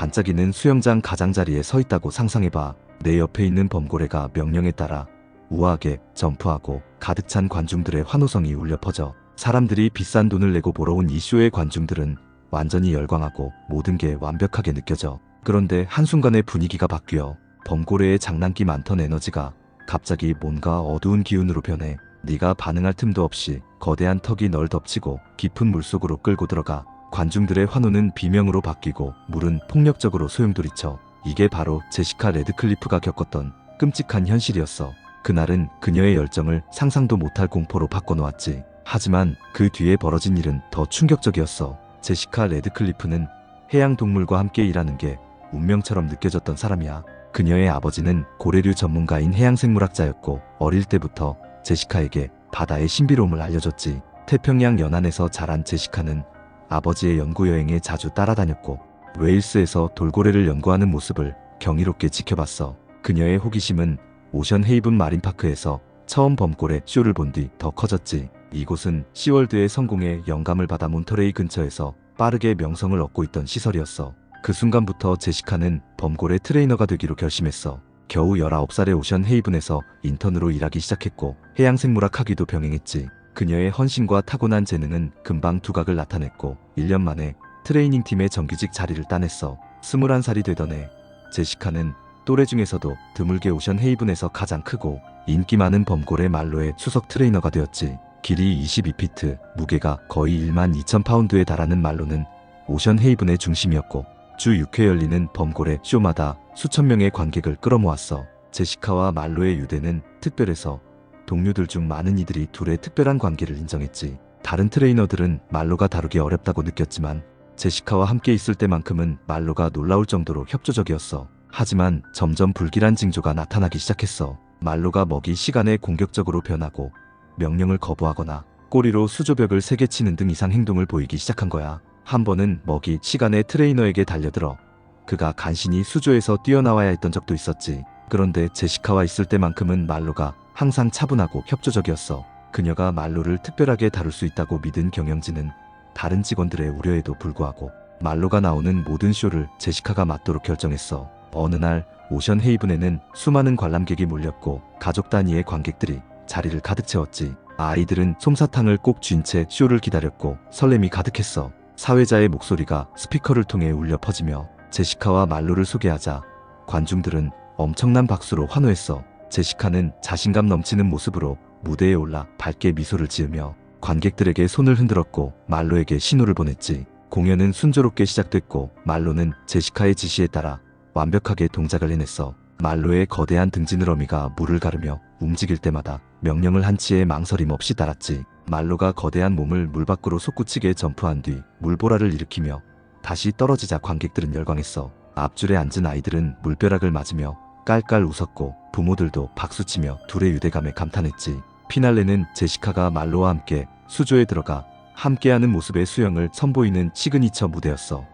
반짝이는 수영장 가장자리에 서 있다고 상상해봐. 내 옆에 있는 범고래가 명령에 따라 우아하게 점프하고 가득 찬 관중들의 환호성이 울려 퍼져. 사람들이 비싼 돈을 내고 보러 온 이 쇼의 관중들은 완전히 열광하고 모든 게 완벽하게 느껴져. 그런데 한순간에 분위기가 바뀌어 범고래의 장난기 많던 에너지가 갑자기 뭔가 어두운 기운으로 변해. 네가 반응할 틈도 없이 거대한 턱이 널 덮치고 깊은 물속으로 끌고 들어가. 관중들의 환호는 비명으로 바뀌고 물은 폭력적으로 소용돌이쳐. 이게 바로 제시카 레드클리프가 겪었던 끔찍한 현실이었어. 그날은 그녀의 열정을 상상도 못할 공포로 바꿔놓았지. 하지만 그 뒤에 벌어진 일은 더 충격적이었어. 제시카 레드클리프는 해양동물과 함께 일하는 게 운명처럼 느껴졌던 사람이야. 그녀의 아버지는 고래류 전문가인 해양생물학자였고 어릴 때부터 제시카에게 바다의 신비로움을 알려줬지. 태평양 연안에서 자란 제시카는 아버지의 연구여행에 자주 따라다녔고 웨일스에서 돌고래를 연구하는 모습을 경이롭게 지켜봤어. 그녀의 호기심은 오션 헤이븐 마린파크에서 처음 범고래 쇼를 본 뒤 더 커졌지. 이곳은 시월드의 성공에 영감을 받아 몬터레이 근처에서 빠르게 명성을 얻고 있던 시설이었어. 그 순간부터 제시카는 범고래 트레이너가 되기로 결심했어. 겨우 19살의 오션 헤이븐에서 인턴으로 일하기 시작했고 해양생물학 학위도 병행했지. 그녀의 헌신과 타고난 재능은 금방 두각을 나타냈고 1년 만에 트레이닝팀의 정규직 자리를 따냈어. 21살이 되던 해 제시카는 또래 중에서도 드물게 오션 헤이븐에서 가장 크고 인기 많은 범고래 말로의 수석 트레이너가 되었지. 길이 22피트, 무게가 거의 12,000파운드에 달하는 말로는 오션 헤이븐의 중심이었고 주 6회 열리는 범고래 쇼마다 수천 명의 관객을 끌어모았어. 제시카와 말로의 유대는 특별해서 동료들 중 많은 이들이 둘의 특별한 관계를 인정했지. 다른 트레이너들은 말로가 다루기 어렵다고 느꼈지만 제시카와 함께 있을 때만큼은 말로가 놀라울 정도로 협조적이었어. 하지만 점점 불길한 징조가 나타나기 시작했어. 말로가 먹이 시간에 공격적으로 변하고 명령을 거부하거나 꼬리로 수조벽을 세게 치는 등 이상 행동을 보이기 시작한 거야. 한 번은 먹이 시간에 트레이너에게 달려들어 그가 간신히 수조에서 뛰어나와야 했던 적도 있었지. 그런데 제시카와 있을 때만큼은 말로가 항상 차분하고 협조적이었어. 그녀가 말로를 특별하게 다룰 수 있다고 믿은 경영진은 다른 직원들의 우려에도 불구하고 말로가 나오는 모든 쇼를 제시카가 맡도록 결정했어. 어느 날 오션 헤이븐에는 수많은 관람객이 몰렸고 가족 단위의 관객들이 자리를 가득 채웠지. 아이들은 솜사탕을 꼭 쥔 채 쇼를 기다렸고 설렘이 가득했어. 사회자의 목소리가 스피커를 통해 울려 퍼지며 제시카와 말로를 소개하자 관중들은 엄청난 박수로 환호했어. 제시카는 자신감 넘치는 모습으로 무대에 올라 밝게 미소를 지으며 관객들에게 손을 흔들었고 말로에게 신호를 보냈지. 공연은 순조롭게 시작됐고 말로는 제시카의 지시에 따라 완벽하게 동작을 해냈어. 말로의 거대한 등지느러미가 물을 가르며 움직일 때마다 명령을 한치의 망설임 없이 따랐지. 말로가 거대한 몸을 물 밖으로 솟구치게 점프한 뒤 물보라를 일으키며 다시 떨어지자 관객들은 열광했어. 앞줄에 앉은 아이들은 물벼락을 맞으며 깔깔 웃었고 부모들도 박수치며 둘의 유대감에 감탄했지. 피날레는 제시카가 말로와 함께 수조에 들어가 함께하는 모습의 수영을 선보이는 시그니처 무대였어.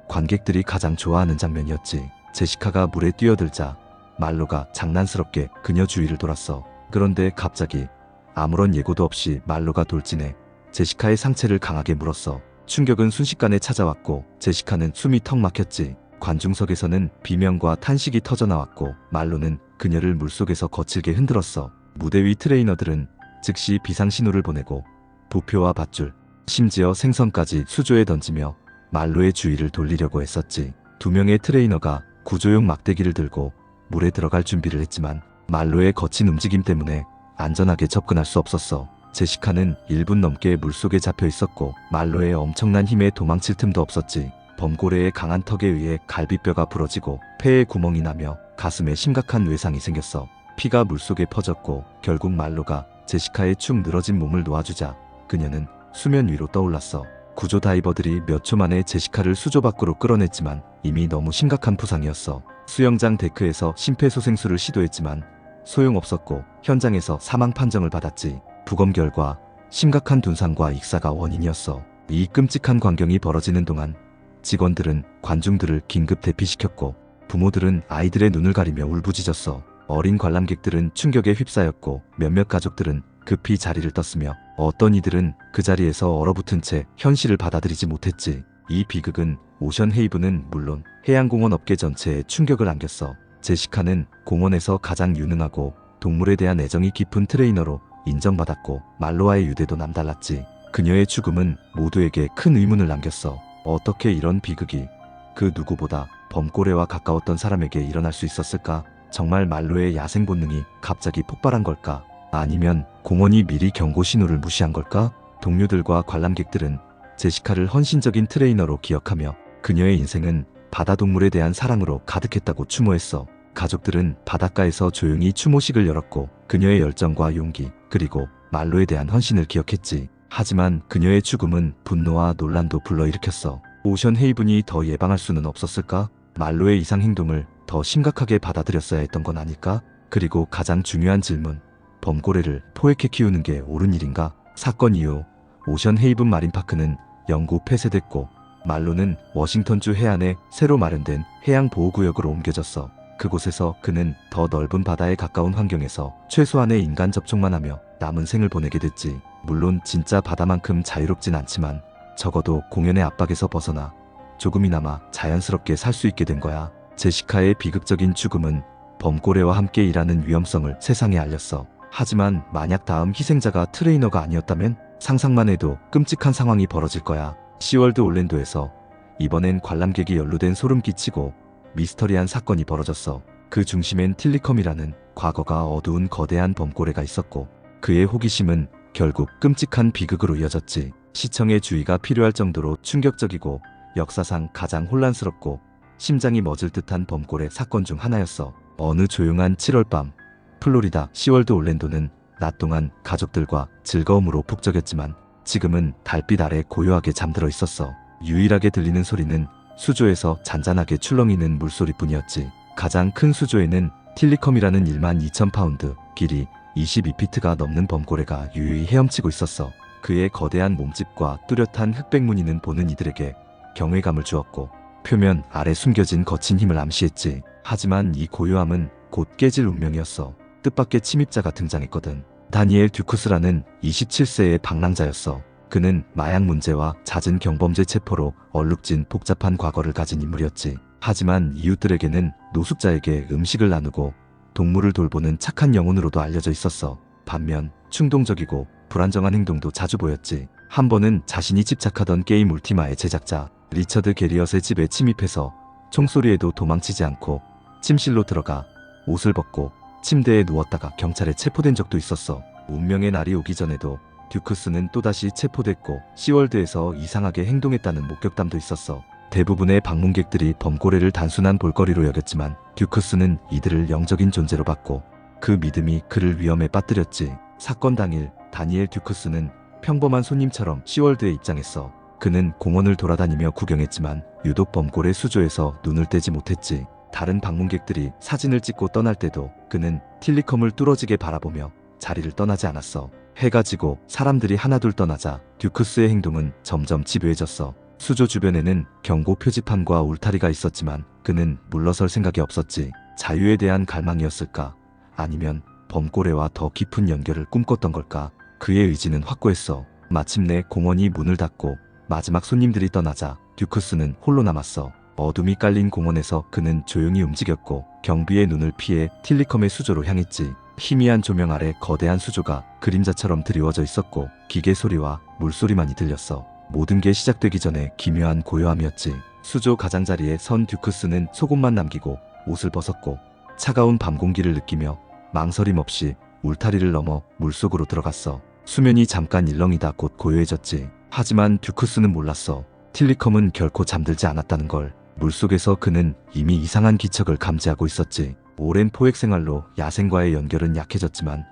관객들이 가장 좋아하는 장면이었지. 제시카가 물에 뛰어들자 말로가 장난스럽게 그녀 주위를 돌았어. 그런데 갑자기 아무런 예고도 없이 말로가 돌진해 제시카의 상체를 강하게 물었어. 충격은 순식간에 찾아왔고 제시카는 숨이 턱 막혔지. 관중석에서는 비명과 탄식이 터져나왔고 말로는 그녀를 물속에서 거칠게 흔들었어. 무대 위 트레이너들은 즉시 비상신호를 보내고 부표와 밧줄, 심지어 생선까지 수조에 던지며 말로의 주의를 돌리려고 했었지. 2명의 트레이너가 구조용 막대기를 들고 물에 들어갈 준비를 했지만 말로의 거친 움직임 때문에 안전하게 접근할 수 없었어. 제시카는 1분 넘게 물속에 잡혀 있었고 말로의 엄청난 힘에 도망칠 틈도 없었지. 범고래의 강한 턱에 의해 갈비뼈가 부러지고 폐에 구멍이 나며 가슴에 심각한 외상이 생겼어. 피가 물속에 퍼졌고 결국 말로가 제시카의 축 늘어진 몸을 놓아주자 그녀는 수면 위로 떠올랐어. 구조 다이버들이 몇 초 만에 제시카를 수조 밖으로 끌어냈지만 이미 너무 심각한 부상이었어. 수영장 데크에서 심폐소생술을 시도했지만 소용없었고 현장에서 사망 판정을 받았지. 부검 결과 심각한 둔상과 익사가 원인이었어. 이 끔찍한 광경이 벌어지는 동안 직원들은 관중들을 긴급 대피시켰고 부모들은 아이들의 눈을 가리며 울부짖었어. 어린 관람객들은 충격에 휩싸였고 몇몇 가족들은 급히 자리를 떴으며 어떤 이들은 그 자리에서 얼어붙은 채 현실을 받아들이지 못했지. 이 비극은 오션 헤이븐은 물론 해양공원 업계 전체에 충격을 안겼어. 제시카는 공원에서 가장 유능하고 동물에 대한 애정이 깊은 트레이너로 인정받았고 말로와의 유대도 남달랐지. 그녀의 죽음은 모두에게 큰 의문을 남겼어. 어떻게 이런 비극이 그 누구보다 범고래와 가까웠던 사람에게 일어날 수 있었을까? 정말 말로의 야생 본능이 갑자기 폭발한 걸까? 아니면 공원이 미리 경고 신호를 무시한 걸까? 동료들과 관람객들은 제시카를 헌신적인 트레이너로 기억하며 그녀의 인생은 바다동물에 대한 사랑으로 가득했다고 추모했어. 가족들은 바닷가에서 조용히 추모식을 열었고 그녀의 열정과 용기 그리고 말로에 대한 헌신을 기억했지. 하지만 그녀의 죽음은 분노와 논란도 불러일으켰어. 오션 헤이븐이 더 예방할 수는 없었을까? 말로의 이상 행동을 더 심각하게 받아들였어야 했던 건 아닐까? 그리고 가장 중요한 질문, 범고래를 포획해 키우는 게 옳은 일인가? 사건 이후 오션 헤이븐 마린파크는 영구 폐쇄됐고 말로는 워싱턴주 해안에 새로 마련된 해양보호구역으로 옮겨졌어. 그곳에서 그는 더 넓은 바다에 가까운 환경에서 최소한의 인간 접촉만 하며 남은 생을 보내게 됐지. 물론 진짜 바다만큼 자유롭진 않지만 적어도 공연의 압박에서 벗어나 조금이나마 자연스럽게 살 수 있게 된 거야. 제시카의 비극적인 죽음은 범고래와 함께 일하는 위험성을 세상에 알렸어. 하지만 만약 다음 희생자가 트레이너가 아니었다면 상상만 해도 끔찍한 상황이 벌어질 거야. 시월드 올랜도에서 이번엔 관람객이 연루된 소름 끼치고 미스터리한 사건이 벌어졌어. 그 중심엔 틸리컴이라는 과거가 어두운 거대한 범고래가 있었고 그의 호기심은 결국 끔찍한 비극으로 이어졌지. 시청의 주의가 필요할 정도로 충격적이고 역사상 가장 혼란스럽고 심장이 멎을 듯한 범고래 사건 중 하나였어. 어느 조용한 7월 밤 플로리다 시월드 올랜도는 낮 동안 가족들과 즐거움으로 북적였지만 지금은 달빛 아래 고요하게 잠들어 있었어. 유일하게 들리는 소리는 수조에서 잔잔하게 출렁이는 물소리뿐이었지. 가장 큰 수조에는 틸리컴이라는 12,000파운드, 길이 22피트가 넘는 범고래가 유유히 헤엄치고 있었어. 그의 거대한 몸집과 뚜렷한 흑백 무늬는 보는 이들에게 경외감을 주었고 표면 아래 숨겨진 거친 힘을 암시했지. 하지만 이 고요함은 곧 깨질 운명이었어. 뜻밖의 침입자가 등장했거든. 다니엘 듀쿠스라는 27세의 방랑자였어. 그는 마약 문제와 잦은 경범죄 체포로 얼룩진 복잡한 과거를 가진 인물이었지. 하지만 이웃들에게는 노숙자에게 음식을 나누고 동물을 돌보는 착한 영혼으로도 알려져 있었어. 반면 충동적이고 불안정한 행동도 자주 보였지. 한 번은 자신이 집착하던 게임 울티마의 제작자 리처드 게리엇의 집에 침입해서 총소리에도 도망치지 않고 침실로 들어가 옷을 벗고 침대에 누웠다가 경찰에 체포된 적도 있었어. 운명의 날이 오기 전에도 듀크스는 또다시 체포됐고 시월드에서 이상하게 행동했다는 목격담도 있었어. 대부분의 방문객들이 범고래를 단순한 볼거리로 여겼지만 듀크스는 이들을 영적인 존재로 봤고 그 믿음이 그를 위험에 빠뜨렸지. 사건 당일 다니엘 듀크스는 평범한 손님처럼 시월드에 입장했어. 그는 공원을 돌아다니며 구경했지만 유독 범고래 수조에서 눈을 떼지 못했지. 다른 방문객들이 사진을 찍고 떠날 때도 그는 틸리컴을 뚫어지게 바라보며 자리를 떠나지 않았어. 해가 지고 사람들이 하나둘 떠나자 듀크스의 행동은 점점 집요해졌어. 수조 주변에는 경고 표지판과 울타리가 있었지만 그는 물러설 생각이 없었지. 자유에 대한 갈망이었을까? 아니면 범고래와 더 깊은 연결을 꿈꿨던 걸까? 그의 의지는 확고했어. 마침내 공원이 문을 닫고 마지막 손님들이 떠나자 듀크스는 홀로 남았어. 어둠이 깔린 공원에서 그는 조용히 움직였고 경비의 눈을 피해 틸리컴의 수조로 향했지. 희미한 조명 아래 거대한 수조가 그림자처럼 드리워져 있었고 기계 소리와 물소리만이 들렸어. 모든 게 시작되기 전에 기묘한 고요함이었지. 수조 가장자리에 선 듀크스는 속옷만 남기고 옷을 벗었고 차가운 밤 공기를 느끼며 망설임 없이 울타리를 넘어 물속으로 들어갔어. 수면이 잠깐 일렁이다 곧 고요해졌지. 하지만 듀크스는 몰랐어. 틸리컴은 결코 잠들지 않았다는 걸. 물속에서 그는 이미 이상한 기척을 감지하고 있었지. 오랜 포획 생활로 야생과의 연결은 약해졌지만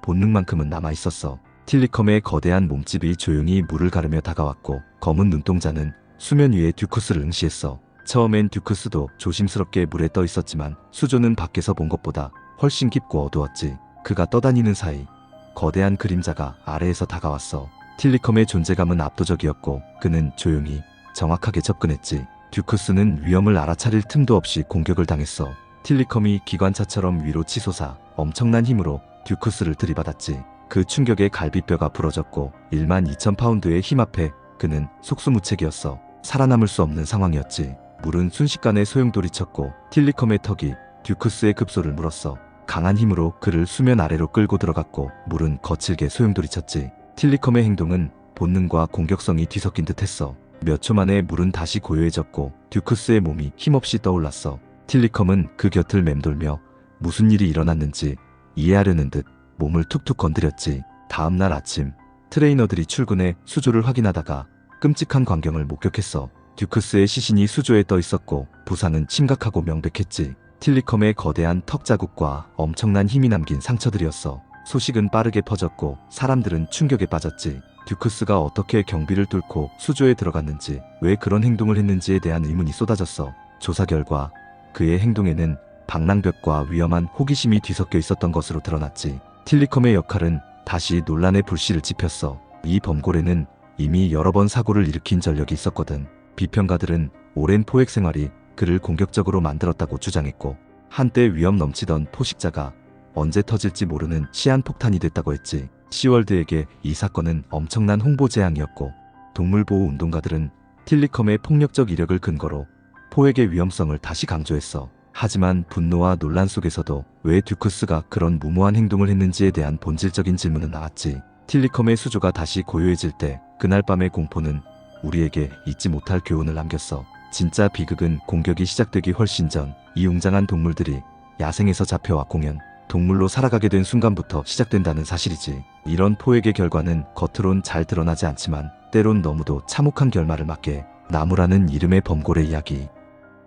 본능만큼은 남아있었어. 틸리컴의 거대한 몸집이 조용히 물을 가르며 다가왔고 검은 눈동자는 수면 위에 듀크스를 응시했어. 처음엔 듀크스도 조심스럽게 물에 떠 있었지만 수조는 밖에서 본 것보다 훨씬 깊고 어두웠지. 그가 떠다니는 사이 거대한 그림자가 아래에서 다가왔어. 틸리컴의 존재감은 압도적이었고 그는 조용히 정확하게 접근했지. 듀크스는 위험을 알아차릴 틈도 없이 공격을 당했어. 틸리컴이 기관차처럼 위로 치솟아 엄청난 힘으로 듀크스를 들이받았지. 그 충격에 갈비뼈가 부러졌고 12,000파운드의 힘 앞에 그는 속수무책이었어. 살아남을 수 없는 상황이었지. 물은 순식간에 소용돌이쳤고 틸리컴의 턱이 듀크스의 급소를 물었어. 강한 힘으로 그를 수면 아래로 끌고 들어갔고 물은 거칠게 소용돌이쳤지. 틸리컴의 행동은 본능과 공격성이 뒤섞인 듯했어. 몇 초 만에 물은 다시 고요해졌고 듀크스의 몸이 힘없이 떠올랐어. 틸리컴은 그 곁을 맴돌며 무슨 일이 일어났는지 이해하려는 듯 몸을 툭툭 건드렸지. 다음 날 아침 트레이너들이 출근해 수조를 확인하다가 끔찍한 광경을 목격했어. 듀크스의 시신이 수조에 떠 있었고 부상은 심각하고 명백했지. 틸리컴의 거대한 턱 자국과 엄청난 힘이 남긴 상처들이었어. 소식은 빠르게 퍼졌고 사람들은 충격에 빠졌지. 듀크스가 어떻게 경비를 뚫고 수조에 들어갔는지, 왜 그런 행동을 했는지에 대한 의문이 쏟아졌어. 조사 결과 그의 행동에는 방랑벽과 위험한 호기심이 뒤섞여 있었던 것으로 드러났지. 틸리컴의 역할은 다시 논란의 불씨를 지폈어. 이 범고래는 이미 여러 번 사고를 일으킨 전력이 있었거든. 비평가들은 오랜 포획 생활이 그를 공격적으로 만들었다고 주장했고 한때 위험 넘치던 포식자가 언제 터질지 모르는 시한폭탄이 됐다고 했지. 시월드에게 이 사건은 엄청난 홍보 재앙이었고 동물보호 운동가들은 틸리컴의 폭력적 이력을 근거로 포획의 위험성을 다시 강조했어. 하지만 분노와 논란 속에서도 왜 듀크스가 그런 무모한 행동을 했는지에 대한 본질적인 질문은 나왔지. 틸리컴의 수조가 다시 고요해질 때 그날 밤의 공포는 우리에게 잊지 못할 교훈을 남겼어. 진짜 비극은 공격이 시작되기 훨씬 전 이 웅장한 동물들이 야생에서 잡혀와 공연, 동물로 살아가게 된 순간부터 시작된다는 사실이지. 이런 포획의 결과는 겉으론 잘 드러나지 않지만 때론 너무도 참혹한 결말을 맞게 해. 나무라는 이름의 범고래 이야기.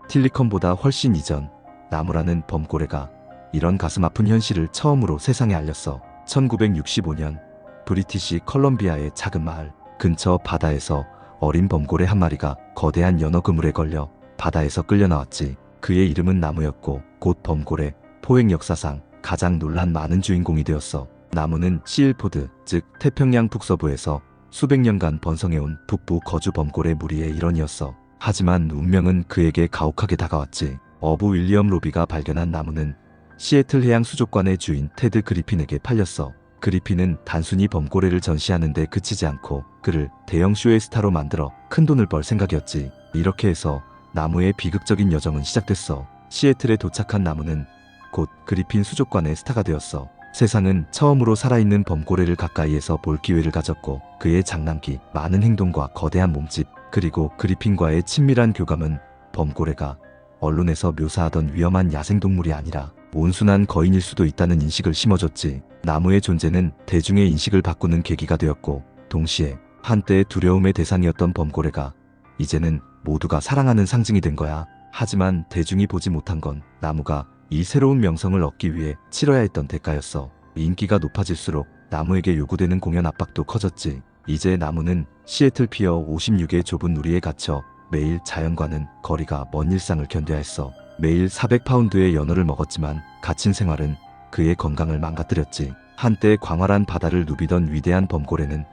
틸리컴보다 훨씬 이전 나무라는 범고래가 이런 가슴 아픈 현실을 처음으로 세상에 알렸어. 1965년 브리티시 컬럼비아의 작은 마을 근처 바다에서 어린 범고래 한 마리가 거대한 연어 그물에 걸려 바다에서 끌려 나왔지. 그의 이름은 나무였고 곧 범고래 포획 역사상 가장 논란 많은 주인공이 되었어. 나무는 시일포드, 즉 태평양 북서부에서 수백 년간 번성해온 북부 거주 범고래 무리의 일원이었어. 하지만 운명은 그에게 가혹하게 다가왔지. 어부 윌리엄 로비가 발견한 나무는 시애틀 해양 수족관의 주인 테드 그리핀에게 팔렸어. 그리핀은 단순히 범고래를 전시하는 데 그치지 않고 그를 대형 쇼의 스타로 만들어 큰돈을 벌 생각이었지. 이렇게 해서 나무의 비극적인 여정은 시작됐어. 시애틀에 도착한 나무는 곧 그리핀 수족관의 스타가 되었어. 세상은 처음으로 살아있는 범고래를 가까이에서 볼 기회를 가졌고 그의 장난기, 많은 행동과 거대한 몸집, 그리고 그리핀과의 친밀한 교감은 범고래가 언론에서 묘사하던 위험한 야생동물이 아니라 온순한 거인일 수도 있다는 인식을 심어줬지. 나무의 존재는 대중의 인식을 바꾸는 계기가 되었고 동시에 한때의 두려움의 대상이었던 범고래가 이제는 모두가 사랑하는 상징이 된 거야. 하지만 대중이 보지 못한 건 나무가 이 새로운 명성을 얻기 위해 치러야 했던 대가였어. 인기가 높아질수록 나무에게 요구되는 공연 압박도 커졌지. 이제 나무는 시애틀 피어 56의 좁은 누리에 갇혀 매일 자연과는 거리가 먼 일상을 견뎌야 했어. 매일 400파운드의 연어를 먹었지만 갇힌 생활은 그의 건강을 망가뜨렸지. 한때 광활한 바다를 누비던 위대한 범고래는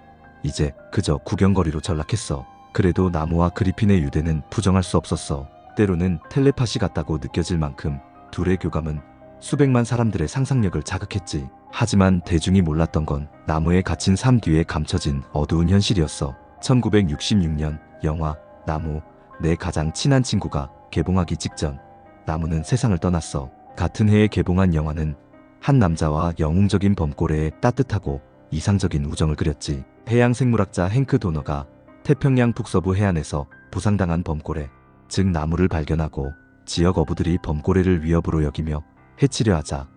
이제 그저 구경거리로 전락했어. 그래도 나무와 그리핀의 유대는 부정할 수 없었어. 때로는 텔레파시 같다고 느껴질 만큼 둘의 교감은 수백만 사람들의 상상력을 자극했지. 하지만 대중이 몰랐던 건 나무에 갇힌 삶 뒤에 감춰진 어두운 현실이었어. 1966년 영화 나무, 내 가장 친한 친구가 개봉하기 직전 나무는 세상을 떠났어. 같은 해에 개봉한 영화는 한 남자와 영웅적인 범고래의 따뜻하고 이상적인 우정을 그렸지. 해양생물학자 행크 도너가 태평양 북서부 해안에서 부상당한 범고래, 즉 나무를 발견하고 지역 어부들이 범고래를 위협으로 여기며 해치려 하자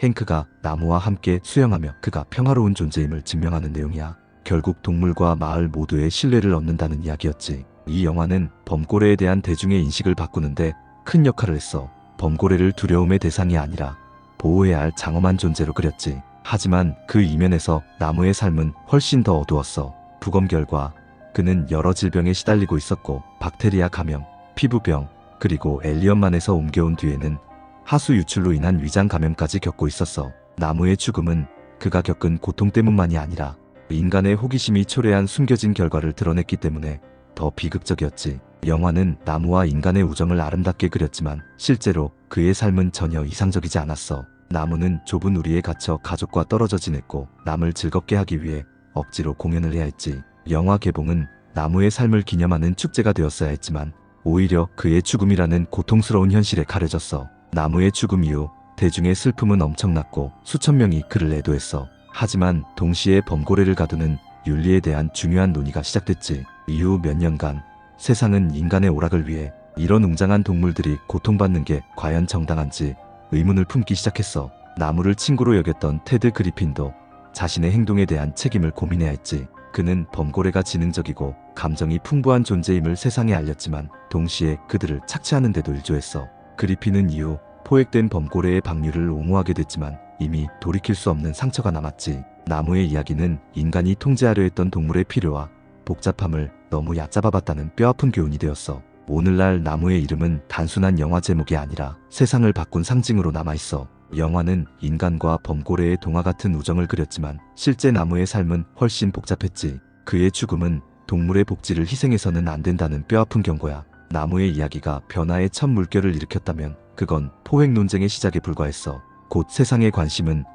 행크가 나무와 함께 수영하며 그가 평화로운 존재임을 증명하는 내용이야. 결국 동물과 마을 모두의 신뢰를 얻는다는 이야기였지. 이 영화는 범고래에 대한 대중의 인식을 바꾸는데 큰 역할을 했어. 범고래를 두려움의 대상이 아니라 보호해야 할 장엄한 존재로 그렸지. 하지만 그 이면에서 나무의 삶은 훨씬 더 어두웠어. 부검 결과 그는 여러 질병에 시달리고 있었고 박테리아 감염, 피부병, 그리고 엘리언만에서 옮겨온 뒤에는 하수 유출로 인한 위장 감염까지 겪고 있었어. 나무의 죽음은 그가 겪은 고통 때문만이 아니라 인간의 호기심이 초래한 숨겨진 결과를 드러냈기 때문에 더 비극적이었지. 영화는 나무와 인간의 우정을 아름답게 그렸지만 실제로 그의 삶은 전혀 이상적이지 않았어. 나무는 좁은 우리에 갇혀 가족과 떨어져 지냈고 남을 즐겁게 하기 위해 억지로 공연을 해야 했지. 영화 개봉은 나무의 삶을 기념하는 축제가 되었어야 했지만 오히려 그의 죽음이라는 고통스러운 현실에 가려졌어. 나무의 죽음 이후 대중의 슬픔은 엄청났고 수천 명이 그를 애도했어. 하지만 동시에 범고래를 가두는 윤리에 대한 중요한 논의가 시작됐지. 이후 몇 년간 세상은 인간의 오락을 위해 이런 웅장한 동물들이 고통받는 게 과연 정당한지 의문을 품기 시작했어. 나무를 친구로 여겼던 테드 그리핀도 자신의 행동에 대한 책임을 고민해야 했지. 그는 범고래가 지능적이고 감정이 풍부한 존재임을 세상에 알렸지만 동시에 그들을 착취하는 데도 일조했어. 그리핀은 이후 포획된 범고래의 방류를 옹호하게 됐지만 이미 돌이킬 수 없는 상처가 남았지. 나무의 이야기는 인간이 통제하려 했던 동물의 필요와 복잡함을 너무 얕잡아봤다는 뼈아픈 교훈이 되었어. 오늘날 나무의 이름은 단순한 영화 제목이 아니라 세상을 바꾼 상징으로 남아있어. 영화는 인간과 범고래의 동화 같은 우정을 그렸지만 실제 나무의 삶은 훨씬 복잡했지. 그의 죽음은 동물의 복지를 희생해서는 안 된다는 뼈아픈 경고야. 나무의 이야기가 변화의 첫 물결을 일으켰다면 그건 포획 논쟁의 시작에 불과했어. 곧 세상의 관심은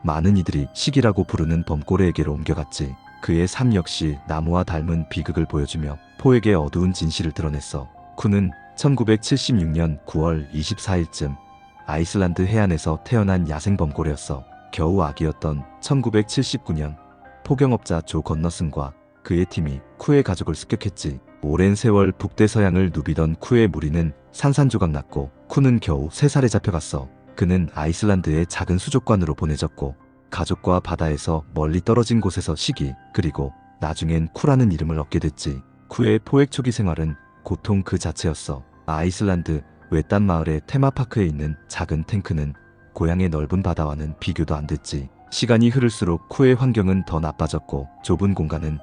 많은 이들이 시기라고 부르는 범고래에게로 옮겨갔지. 그의 삶 역시 나무와 닮은 비극을 보여주며 포획의 어두운 진실을 드러냈어. 쿠는 1976년 9월 24일쯤 아이슬란드 해안에서 태어난 야생 범고래였어. 겨우 아기였던 1979년 포경업자 조 건너슨과 그의 팀이 쿠의 가족을 습격했지. 오랜 세월 북대서양을 누비던 쿠의 무리는 산산조각 났고 쿠는 겨우 3살에 잡혀갔어. 그는 아이슬란드의 작은 수족관으로 보내졌고 가족과 바다에서 멀리 떨어진 곳에서 시기 그리고 나중엔 쿠라는 이름을 얻게 됐지. 쿠의 포획 초기 생활은 고통 그 자체였어. 아이슬란드 외딴 마을의 테마파크에 있는 작은 탱크는 고향의 넓은 바다와는 비교도 안 됐지. 시간이 흐를수록 쿠의 환경은 더 나빠졌고 좁은 공간은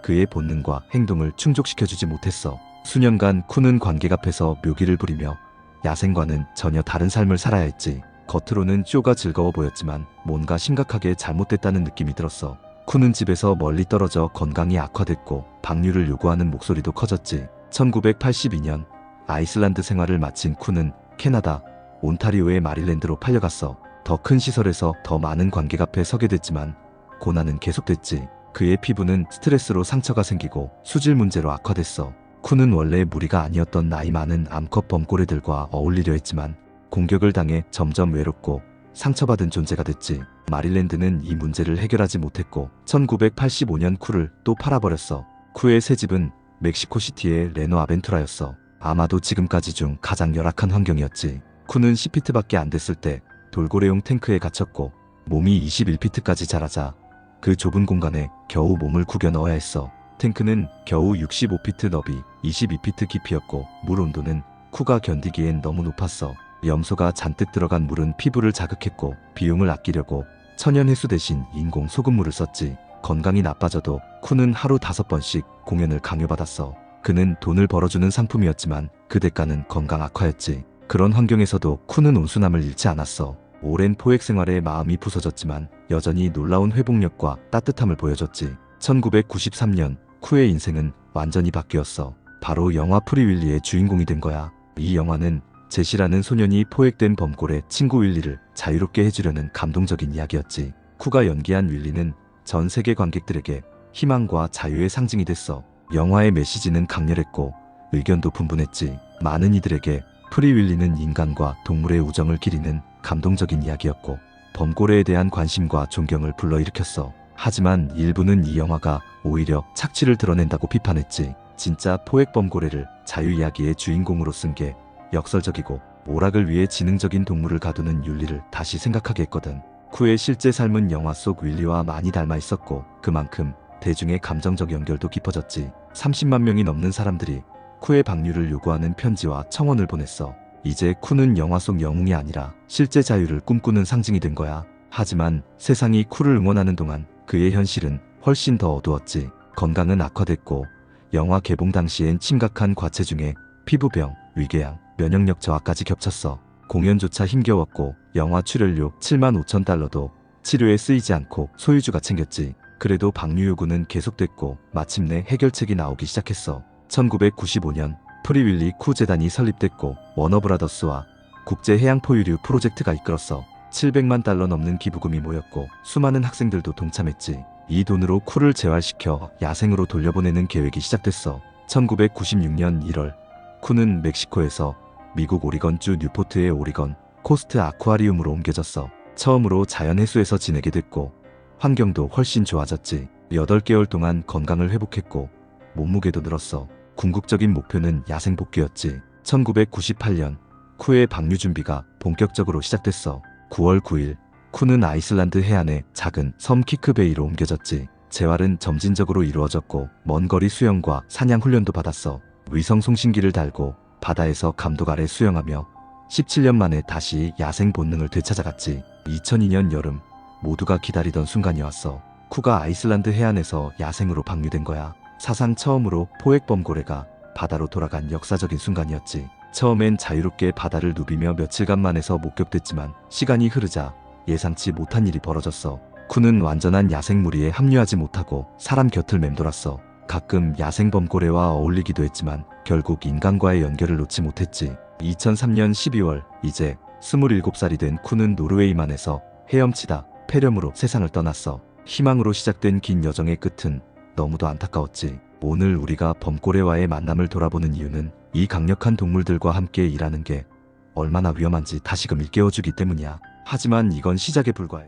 그의 본능과 행동을 충족시켜주지 못했어. 수년간 쿠는 관객 앞에서 묘기를 부리며 야생과는 전혀 다른 삶을 살아야 했지. 겉으로는 쇼가 즐거워 보였지만 뭔가 심각하게 잘못됐다는 느낌이 들었어. 쿠는 집에서 멀리 떨어져 건강이 악화됐고 방류를 요구하는 목소리도 커졌지. 1982년 아이슬란드 생활을 마친 쿠는 캐나다 온타리오의 마릴랜드로 팔려갔어. 더 큰 시설에서 더 많은 관객 앞에 서게 됐지만 고난은 계속됐지. 그의 피부는 스트레스로 상처가 생기고 수질 문제로 악화됐어. 쿠는 원래 무리가 아니었던 나이 많은 암컷 범고래들과 어울리려 했지만 공격을 당해 점점 외롭고 상처받은 존재가 됐지. 마릴랜드는 이 문제를 해결하지 못했고 1985년 쿠를 또 팔아버렸어. 쿠의 새 집은 멕시코시티의 레노 아벤투라였어. 아마도 지금까지 중 가장 열악한 환경이었지. 쿠는 10피트밖에 안 됐을 때 돌고래용 탱크에 갇혔고 몸이 21피트까지 자라자 그 좁은 공간에 겨우 몸을 구겨 넣어야 했어. 탱크는 겨우 65피트 너비, 22피트 깊이였고 물 온도는 쿠가 견디기엔 너무 높았어. 염소가 잔뜩 들어간 물은 피부를 자극했고 비용을 아끼려고 천연 해수 대신 인공 소금물을 썼지. 건강이 나빠져도 쿠는 하루 5번씩 공연을 강요받았어. 그는 돈을 벌어주는 상품이었지만 그 대가는 건강 악화였지. 그런 환경에서도 쿠는 온순함을 잃지 않았어. 오랜 포획 생활에 마음이 부서졌지만 여전히 놀라운 회복력과 따뜻함을 보여줬지. 1993년 쿠의 인생은 완전히 바뀌었어. 바로 영화 프리윌리의 주인공이 된 거야. 이 영화는 제시라는 소년이 포획된 범고래 친구 윌리를 자유롭게 해주려는 감동적인 이야기였지. 쿠가 연기한 윌리는 전 세계 관객들에게 희망과 자유의 상징이 됐어. 영화의 메시지는 강렬했고 의견도 분분했지. 많은 이들에게 프리윌리는 인간과 동물의 우정을 기리는 감동적인 이야기였고 범고래에 대한 관심과 존경을 불러일으켰어. 하지만 일부는 이 영화가 오히려 착취를 드러낸다고 비판했지. 진짜 포획 범고래를 자유 이야기의 주인공으로 쓴 게 역설적이고 오락을 위해 지능적인 동물을 가두는 윤리를 다시 생각하게 했거든. 쿠의 실제 삶은 영화 속 윌리와 많이 닮아 있었고 그만큼 대중의 감정적 연결도 깊어졌지. 30만 명이 넘는 사람들이 쿠의 방류를 요구하는 편지와 청원을 보냈어. 이제 쿠는 영화 속 영웅이 아니라 실제 자유를 꿈꾸는 상징이 된 거야. 하지만 세상이 쿠를 응원하는 동안 그의 현실은 훨씬 더 어두웠지. 건강은 악화됐고 영화 개봉 당시엔 심각한 과체중에 피부병, 위궤양, 면역력 저하까지 겹쳤어. 공연조차 힘겨웠고 영화 출연료 7만 5천 달러도 치료에 쓰이지 않고 소유주가 챙겼지. 그래도 방류 요구는 계속됐고 마침내 해결책이 나오기 시작했어. 1995년 프리윌리 쿠 재단이 설립됐고 워너브라더스와 국제해양포유류 프로젝트가 이끌었어. 700만 달러 넘는 기부금이 모였고 수많은 학생들도 동참했지. 이 돈으로 쿠를 재활시켜 야생으로 돌려보내는 계획이 시작됐어. 1996년 1월 쿠는 멕시코에서 미국 오리건주 뉴포트의 오리건 코스트 아쿠아리움으로 옮겨졌어. 처음으로 자연 해수에서 지내게 됐고 환경도 훨씬 좋아졌지. 8개월 동안 건강을 회복했고 몸무게도 늘었어. 궁극적인 목표는 야생 복귀였지. 1998년 쿠의 방류 준비가 본격적으로 시작됐어. 9월 9일 쿠는 아이슬란드 해안의 작은 섬 키크베이로 옮겨졌지. 재활은 점진적으로 이루어졌고 먼 거리 수영과 사냥 훈련도 받았어. 위성 송신기를 달고 바다에서 감독 아래 수영하며 17년 만에 다시 야생 본능을 되찾아갔지. 2002년 여름 모두가 기다리던 순간이 왔어. 쿠가 아이슬란드 해안에서 야생으로 방류된 거야. 사상 처음으로 포획범고래가 바다로 돌아간 역사적인 순간이었지. 처음엔 자유롭게 바다를 누비며 며칠간만에서 목격됐지만 시간이 흐르자 예상치 못한 일이 벌어졌어. 쿠는 완전한 야생 무리에 합류하지 못하고 사람 곁을 맴돌았어. 가끔 야생 범고래와 어울리기도 했지만 결국 인간과의 연결을 놓지 못했지. 2003년 12월 이제 27살이 된 쿠는 노르웨이만에서 헤엄치다 폐렴으로 세상을 떠났어. 희망으로 시작된 긴 여정의 끝은 너무도 안타까웠지. 오늘 우리가 범고래와의 만남을 돌아보는 이유는 이 강력한 동물들과 함께 일하는 게 얼마나 위험한지 다시금 일깨워주기 때문이야. 하지만 이건 시작에 불과해.